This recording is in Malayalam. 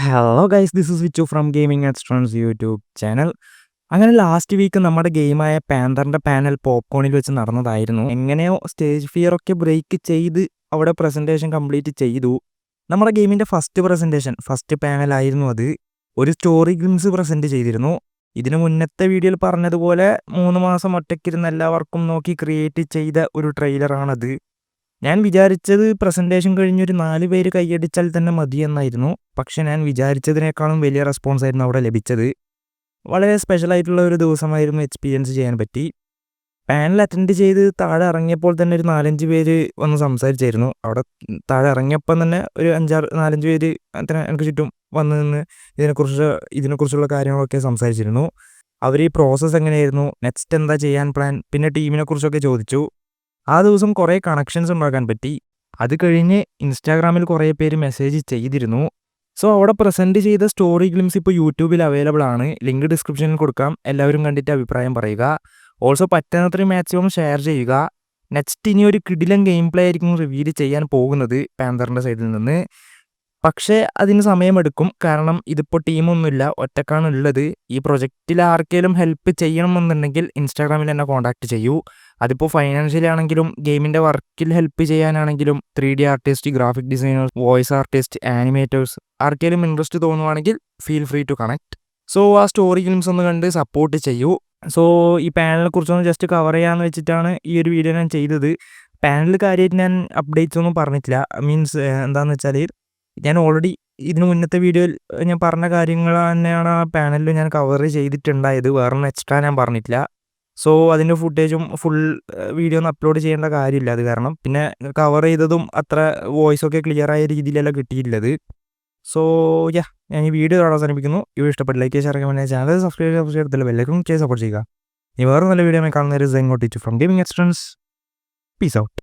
Hello guys, this is Vichu from gaming Extrons YouTube channel. അങ്ങനെ ലാസ്റ്റ് വീക്ക് നമ്മുടെ ഗെയിമായ പാന്തറിൻ്റെ പാനൽ പോപ്കോണിൽ വെച്ച് നടന്നതായിരുന്നു. എങ്ങനെയോ സ്റ്റേജ് ഫിയർ ഒക്കെ ബ്രേക്ക് ചെയ്ത് അവിടെ പ്രസൻറ്റേഷൻ കംപ്ലീറ്റ് ചെയ്തു. നമ്മുടെ ഗെയിമിൻ്റെ ഫസ്റ്റ് പാനലായിരുന്നു അത്. ഒരു സ്റ്റോറി ഗ്ലിംസ് പ്രസൻറ്റ് ചെയ്തിരുന്നു. ഇതിനു മുന്നത്തെ വീഡിയോയിൽ പറഞ്ഞതുപോലെ 3 മാസം ഒറ്റയ്ക്കിരുന്ന് എല്ലാവർക്കും നോക്കി ക്രിയേറ്റ് ചെയ്ത ഒരു ട്രെയിലറാണത്. ഞാൻ വിചാരിച്ചത് പ്രസൻറ്റേഷൻ കഴിഞ്ഞൊരു 4 പേര് കൈയടിച്ചാൽ തന്നെ മതിയെന്നായിരുന്നു. പക്ഷെ ഞാൻ വിചാരിച്ചതിനേക്കാളും വലിയ റെസ്പോൺസായിരുന്നു അവിടെ ലഭിച്ചത്. വളരെ സ്പെഷ്യലായിട്ടുള്ള ഒരു ദിവസമായിരുന്നു എക്സ്പീരിയൻസ് ചെയ്യാൻ പറ്റി. പാനൽ അറ്റൻഡ് ചെയ്ത് താഴെ ഇറങ്ങിയപ്പോൾ തന്നെ ഒരു 4-5 പേര് വന്ന് സംസാരിച്ചായിരുന്നു. അവിടെ താഴെ ഇറങ്ങിയപ്പം തന്നെ ഒരു 4-5 പേര് എനിക്ക് ചുറ്റും വന്ന് നിന്ന് ഇതിനെക്കുറിച്ചുള്ള കാര്യങ്ങളൊക്കെ സംസാരിച്ചിരുന്നു. അവർ ഈ പ്രോസസ്സ് എങ്ങനെയായിരുന്നു, നെക്സ്റ്റ് എന്താ ചെയ്യാൻ പ്ലാൻ, പിന്നെ ടീമിനെക്കുറിച്ചൊക്കെ ചോദിച്ചു. ആ ദിവസം കുറേ കണക്ഷൻസ് ഉണ്ടാക്കാൻ പറ്റി. അത് കഴിഞ്ഞ് ഇൻസ്റ്റാഗ്രാമിൽ കുറേ പേര് മെസ്സേജ് ചെയ്തിരുന്നു. സോ അവിടെ പ്രസൻറ്റ് ചെയ്ത സ്റ്റോറി ഗ്ലിംസ് ഇപ്പോൾ യൂട്യൂബിൽ അവൈലബിൾ ആണ്. ലിങ്ക് ഡിസ്ക്രിപ്ഷനിൽ കൊടുക്കാം. എല്ലാവരും കണ്ടിട്ട് അഭിപ്രായം പറയുക. ഓൾസോ പറ്റുന്നത്രയും മാക്സിമം ഷെയർ ചെയ്യുക. നെക്സ്റ്റ് ഇനി ഒരു കിടിലൻ ഗെയിം പ്ലേ ആയിരിക്കും റിവീൽ ചെയ്യാൻ പോകുന്നത് പാന്തറിൻ്റെ സൈഡിൽ നിന്ന്. പക്ഷേ അതിന് സമയമെടുക്കും. കാരണം ഇതിപ്പോൾ ടീമൊന്നുമില്ല, ഒറ്റക്കാണ് ഉള്ളത്. ഈ പ്രൊജക്റ്റിൽ ആർക്കെങ്കിലും ഹെൽപ്പ് ചെയ്യണമെന്നുണ്ടെങ്കിൽ ഇൻസ്റ്റാഗ്രാമിൽ എന്നെ കോൺടാക്റ്റ് ചെയ്യൂ. അതിപ്പോൾ ഫൈനാൻഷ്യലി ആണെങ്കിലും ഗെയിമിൻ്റെ വർക്കിൽ ഹെൽപ്പ് ചെയ്യാനാണെങ്കിലും 3D artist, graphic designers, voice artist, animators ആർക്കെങ്കിലും ഇൻട്രസ്റ്റ് തോന്നുവാണെങ്കിൽ feel free to connect. So ആ സ്റ്റോറി ഗെയിംസ് ഒന്ന് കണ്ട് സപ്പോർട്ട് ചെയ്യൂ. സോ ഈ പാനലിനെ കുറിച്ചൊന്ന് ജസ്റ്റ് കവർ ചെയ്യാമെന്ന് വെച്ചിട്ടാണ് ഈ ഒരു വീഡിയോ ഞാൻ ചെയ്തത്. പാനലിൽ കാര്യമായിട്ട് ഞാൻ അപ്ഡേറ്റ്സ് ഒന്നും പറഞ്ഞിട്ടില്ല. മീൻസ് എന്താണെന്ന് വെച്ചാൽ ഞാൻ ഓൾറെഡി ഇതിന് മുന്നത്തെ വീഡിയോയിൽ ഞാൻ പറഞ്ഞ കാര്യങ്ങൾ തന്നെയാണ് ആ പാനലിൽ ഞാൻ കവർ ചെയ്തിട്ടുണ്ടായത്. വേറൊന്നും എക്സ്ട്രാ ഞാൻ പറഞ്ഞിട്ടില്ല. സോ അതിൻ്റെ ഫുട്ടേജും ഫുൾ വീഡിയോ ഒന്നും അപ്ലോഡ് ചെയ്യേണ്ട കാര്യമില്ല. അത് കാരണം പിന്നെ കവർ ചെയ്തതും അത്ര വോയിസൊക്കെ ക്ലിയർ ആയ രീതിയിലല്ല കിട്ടിയിട്ടുള്ളത്. സോ ഞാൻ ഈ വീഡിയോ അവസാനിപ്പിക്കുന്നു. വീഡിയോ ഇഷ്ടപ്പെട്ട ലൈക്ക് ചെയ്യാൻ ഇറങ്ങാൻ ചാനൽ സബ്സ്ക്രൈബ് ചെയ്തില്ല ബെല്ലൈക്കൺ ചെയ്ത് സപ്പോർട്ട് ചെയ്യുക. ഇനി വേറെ നല്ല വീഡിയോ കാണുന്നവർ ഇങ്ങോട്ട് from gaming Extrons. Peace out.